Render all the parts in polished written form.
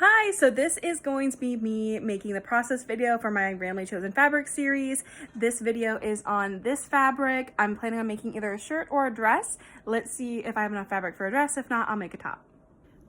Hi, so this is going to be me making the process video for my randomly chosen fabric series. This video is on this fabric. I'm planning on making either a shirt or a dress. Let's see if I have enough fabric for a dress. If not, I'll make a top.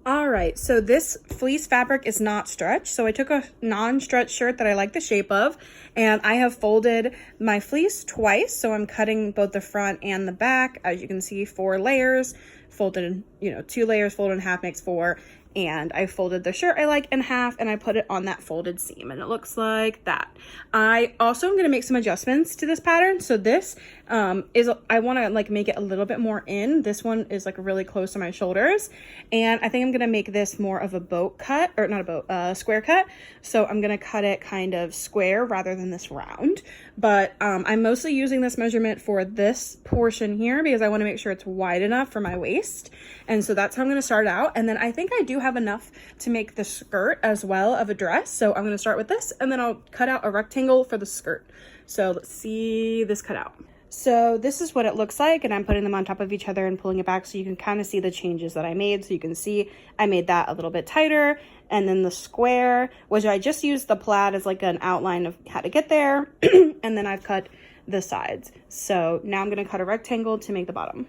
All right, so this fleece fabric is not stretch. So I took a non-stretch shirt that I like the shape of, and I have folded my fleece twice. So I'm cutting both the front and the back. As you can see, 4 layers, folded, 2 layers, folded in half makes 4. And I folded the shirt I like in half and I put it on that folded seam and it looks like that. I also am going to make some adjustments to this pattern. So this I want to like make it a little bit more in. This one is like really close to my shoulders, and I think I'm going to make this more of a boat cut, or not a boat, square cut. So I'm going to cut it kind of square rather than this round, but I'm mostly using this measurement for this portion here because I want to make sure it's wide enough for my waist. And so that's how I'm going to start out. And then I think I do have enough to make the skirt as well of a dress. So I'm going to start with this and then I'll cut out a rectangle for the skirt. So let's see this cut out. So this is what it looks like, and I'm putting them on top of each other and pulling it back so you can kind of see the changes that I made. So you can see I made that a little bit tighter, and then the square, which I just used the plaid as like an outline of how to get there, and then I've cut the sides. So now I'm going to cut a rectangle to make the bottom.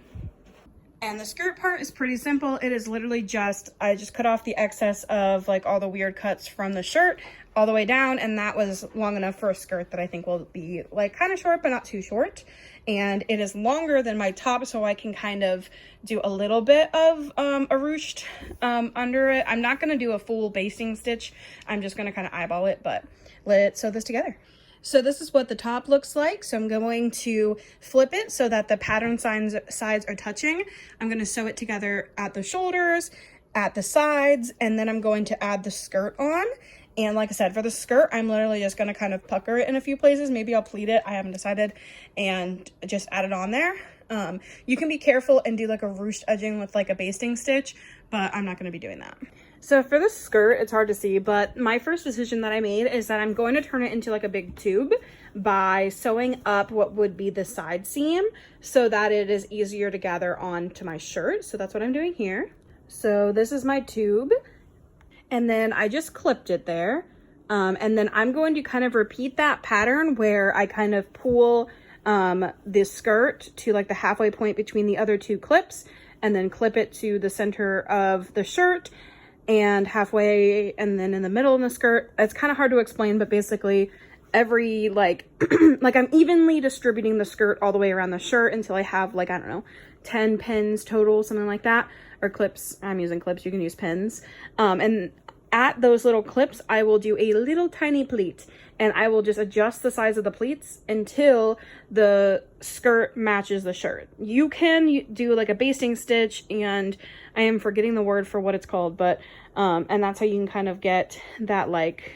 And the skirt part is pretty simple. It is literally just, I just cut off the excess of like all the weird cuts from the shirt all the way down, and that was long enough for a skirt that I think will be like kind of short but not too short. And it is longer than my top, so I can kind of do a little bit of a ruched under it. I'm not going to do a full basting stitch. I'm just going to kind of eyeball it, but let's sew this together. So this is what the top looks like. So I'm going to flip it so that the pattern sides are touching. I'm going to sew it together at the shoulders, at the sides, and then I'm going to add the skirt on. And like I said, for the skirt, I'm literally just going to kind of pucker it in a few places. Maybe I'll pleat it. I haven't decided, and just add it on there. You can be careful and do like a ruched edging with like a basting stitch, but I'm not going to be doing that. So for the skirt, it's hard to see, but my first decision that I made is that I'm going to turn it into like a big tube by sewing up what would be the side seam so that it is easier to gather onto my shirt. So that's what I'm doing here. So this is my tube, and then I just clipped it there. And then I'm going to kind of repeat that pattern where I kind of pull this skirt to like the halfway point between the other 2 clips, and then clip it to the center of the shirt and halfway, and then in the middle of the skirt. It's kind of hard to explain, but basically every like I'm evenly distributing the skirt all the way around the shirt until I have like, I don't know, 10 pins total, something like that, or clips. I'm using clips, you can use pins. And at those little clips, I will do a little tiny pleat, and I will just adjust the size of the pleats until the skirt matches the shirt. You can do like a basting stitch, and I am forgetting the word for what it's called, but and that's how you can kind of get that like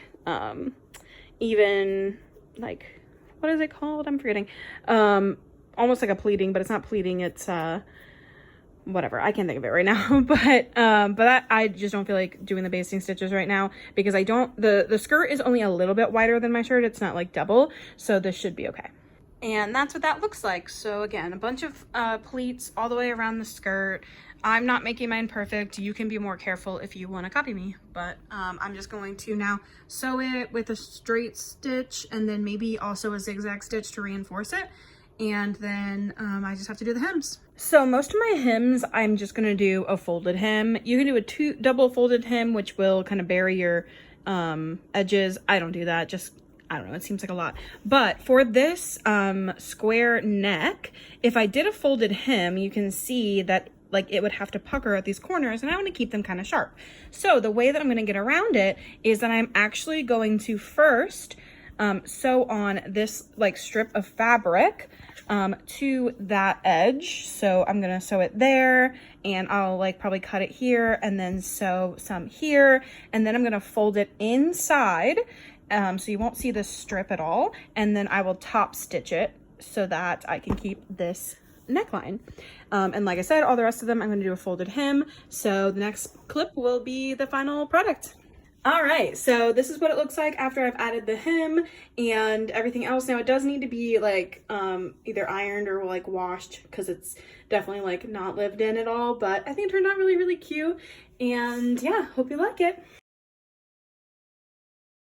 even, like, what is it called? I'm forgetting. Almost like a pleating, but it's not pleating, it's whatever, I can't think of it right now. but I just don't feel like doing the basting stitches right now because I don't, the skirt is only a little bit wider than my shirt. It's not like double, so this should be okay. And that's what that looks like. So again, a bunch of pleats all the way around the skirt. I'm not making mine perfect. You can be more careful if you want to copy me, but I'm just going to now sew it with a straight stitch and then maybe also a zigzag stitch to reinforce it. And then I just have to do the hems. So most of my hems, I'm just gonna do a folded hem. You can do a double folded hem, which will kind of bury your edges. I don't do that, just, I don't know, it seems like a lot. But for this square neck, if I did a folded hem, you can see that like it would have to pucker at these corners, and I want to keep them kind of sharp. So the way that I'm going to get around it is that I'm actually going to first sew on this like strip of fabric to that edge. So I'm gonna sew it there, and I'll like probably cut it here and then sew some here, and then I'm gonna fold it inside so you won't see this strip at all, and then I will top stitch it so that I can keep this neckline. And like I said, all the rest of them I'm going to do a folded hem, so the next clip will be the final product. All right, so this is what it looks like after I've added the hem and everything else. Now it does need to be like either ironed or like washed because it's definitely like not lived in at all, but I think it turned out really, really cute. And yeah, hope you like it.